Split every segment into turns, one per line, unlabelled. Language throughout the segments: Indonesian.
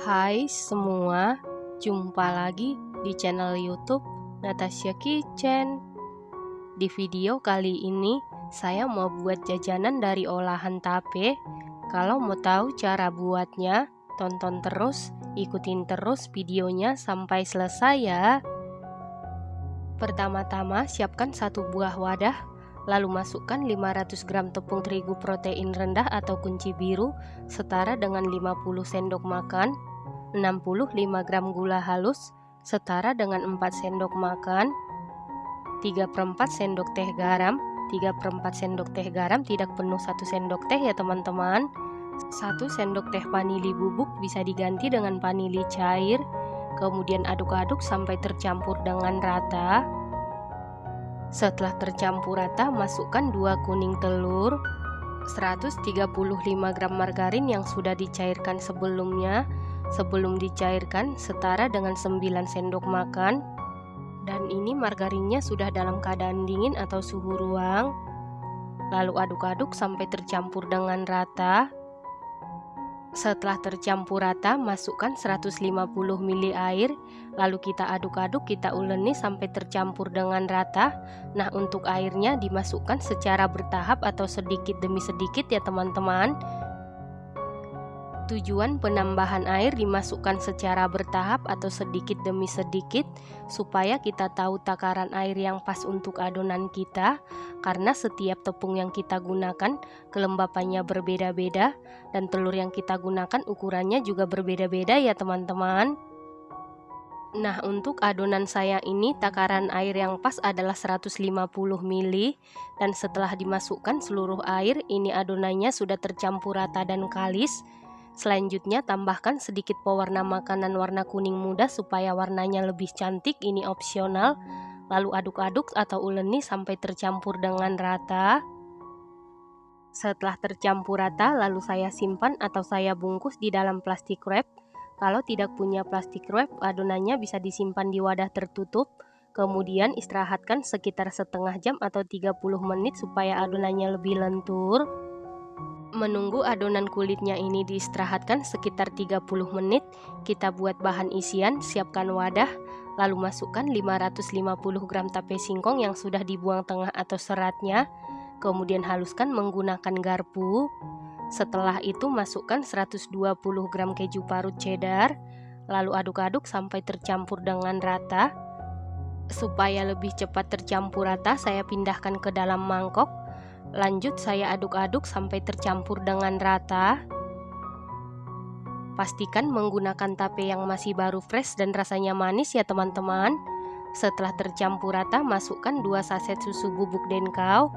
Hai semua, jumpa lagi di channel YouTube Natasha Kitchen. Di video kali ini, saya mau buat jajanan dari olahan tape. Kalau mau tahu cara buatnya, tonton terus, ikutin terus videonya sampai selesai ya. Pertama-tama, siapkan satu buah wadah, lalu masukkan 500 gram tepung terigu protein rendah atau kunci biru, setara dengan 50 sendok makan. 65 gram gula halus setara dengan 4 sendok makan, 3/4 sendok teh garam. 3/4 sendok teh garam tidak penuh 1 sendok teh ya teman-teman. 1 sendok teh vanili bubuk, bisa diganti dengan vanili cair. Kemudian aduk-aduk sampai tercampur dengan rata. Setelah tercampur rata, masukkan 2 kuning telur, 135 gram margarin yang sudah dicairkan sebelumnya. Sebelum dicairkan setara dengan 9 sendok makan. Dan ini margarinnya sudah dalam keadaan dingin atau suhu ruang. Lalu aduk-aduk sampai tercampur dengan rata. Setelah tercampur rata, masukkan 150 ml air. Lalu kita aduk-aduk, kita uleni sampai tercampur dengan rata. Nah, untuk airnya dimasukkan secara bertahap atau sedikit demi sedikit ya teman-teman. Tujuan penambahan air dimasukkan secara bertahap atau sedikit demi sedikit supaya kita tahu takaran air yang pas untuk adonan kita, karena setiap tepung yang kita gunakan kelembapannya berbeda-beda dan telur yang kita gunakan ukurannya juga berbeda-beda ya teman-teman. Nah, untuk adonan saya ini takaran air yang pas adalah 150 ml, dan setelah dimasukkan seluruh air, ini adonannya sudah tercampur rata dan kalis. Selanjutnya tambahkan sedikit pewarna makanan warna kuning muda supaya warnanya lebih cantik, ini opsional. Lalu aduk-aduk atau uleni sampai tercampur dengan rata. Setelah tercampur rata, lalu saya simpan atau saya bungkus di dalam plastik wrap. Kalau tidak punya plastik wrap, adonannya bisa disimpan di wadah tertutup. Kemudian istirahatkan sekitar setengah jam atau 30 menit supaya adonannya lebih lentur. Menunggu adonan kulitnya ini diistirahatkan sekitar 30 menit, kita buat bahan isian. Siapkan wadah, lalu masukkan 550 gram tape singkong yang sudah dibuang tengah atau seratnya. Kemudian haluskan menggunakan garpu. Setelah itu masukkan 120 gram keju parut cheddar. Lalu aduk-aduk sampai tercampur dengan rata. Supaya lebih cepat tercampur rata, saya pindahkan ke dalam mangkok. Lanjut saya aduk-aduk sampai tercampur dengan rata. Pastikan menggunakan tape yang masih baru fresh dan rasanya manis ya teman-teman. Setelah tercampur rata, masukkan 2 saset susu bubuk Denkau.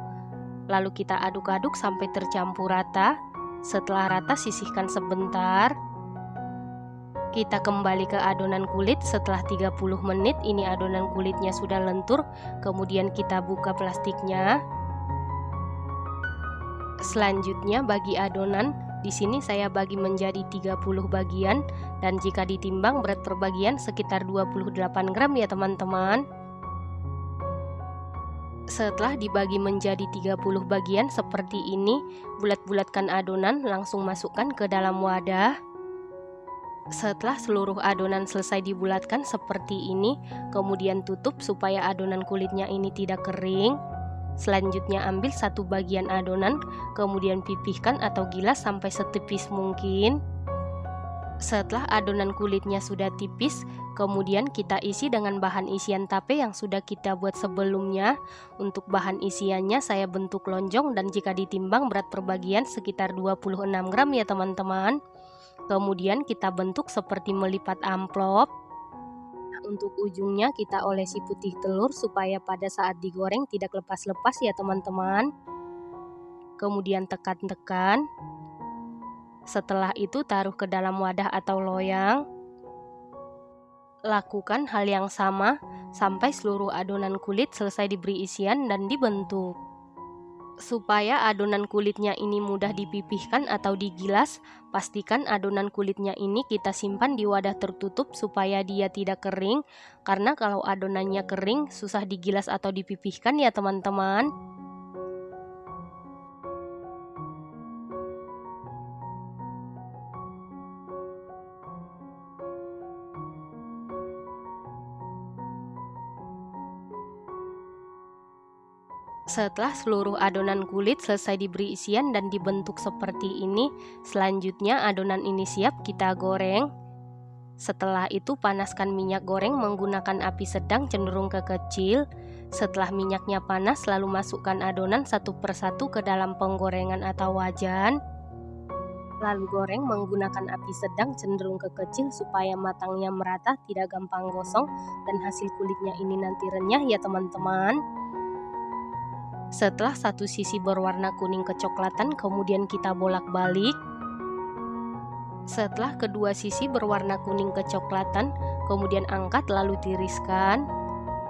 Lalu kita aduk-aduk sampai tercampur rata. Setelah rata, sisihkan sebentar. Kita kembali ke adonan kulit setelah 30 menit. Ini adonan kulitnya sudah lentur. Kemudian kita buka plastiknya. Selanjutnya bagi adonan, di sini saya bagi menjadi 30 bagian, dan jika ditimbang berat per bagian sekitar 28 gram ya teman-teman. Setelah dibagi menjadi 30 bagian seperti ini, bulat-bulatkan adonan, langsung masukkan ke dalam wadah. Setelah seluruh adonan selesai dibulatkan seperti ini, kemudian tutup supaya adonan kulitnya ini tidak kering. Selanjutnya ambil satu bagian adonan, kemudian pipihkan atau gilas sampai setipis mungkin. Setelah adonan kulitnya sudah tipis, kemudian kita isi dengan bahan isian tape yang sudah kita buat sebelumnya. Untuk bahan isiannya saya bentuk lonjong, dan jika ditimbang berat per bagian sekitar 26 gram ya teman-teman. Kemudian kita bentuk seperti melipat amplop. Untuk ujungnya kita olesi putih telur supaya pada saat digoreng tidak lepas-lepas ya teman-teman. Kemudian tekan-tekan. Setelah itu taruh ke dalam wadah atau loyang. Lakukan hal yang sama sampai seluruh adonan kulit selesai diberi isian dan dibentuk. Supaya adonan kulitnya ini mudah dipipihkan atau digilas, pastikan adonan kulitnya ini kita simpan di wadah tertutup supaya dia tidak kering, karena kalau adonannya kering susah digilas atau dipipihkan ya teman-teman. Setelah seluruh adonan kulit selesai diberi isian dan dibentuk seperti ini, selanjutnya adonan ini siap kita goreng. Setelah itu panaskan minyak goreng menggunakan api sedang cenderung ke kecil. Setelah minyaknya panas, lalu masukkan adonan satu persatu ke dalam penggorengan atau wajan. Lalu goreng menggunakan api sedang cenderung ke kecil supaya matangnya merata, tidak gampang gosong, dan hasil kulitnya ini nanti renyah ya teman-teman. Setelah satu sisi berwarna kuning kecoklatan, kemudian kita bolak-balik. Setelah kedua sisi berwarna kuning kecoklatan, kemudian angkat lalu tiriskan.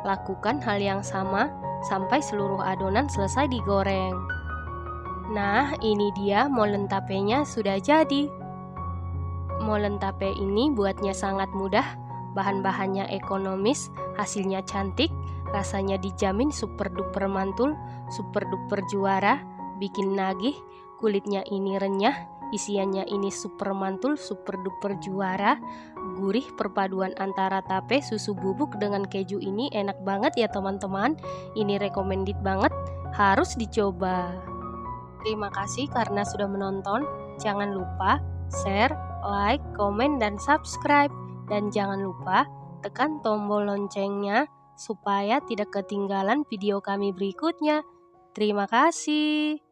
Lakukan hal yang sama sampai seluruh adonan selesai digoreng. Nah, ini dia molen tapenya sudah jadi. Molen tape ini buatnya sangat mudah, bahan-bahannya ekonomis, hasilnya cantik, rasanya dijamin super duper mantul, super duper juara, bikin nagih, kulitnya ini renyah, isiannya ini super mantul, super duper juara, gurih. Perpaduan antara tape, susu bubuk dengan keju ini enak banget ya teman-teman. Ini recommended banget, harus dicoba. Terima kasih karena sudah menonton. Jangan lupa share, like, komen, dan subscribe. Dan jangan lupa tekan tombol loncengnya supaya tidak ketinggalan video kami berikutnya. Terima kasih.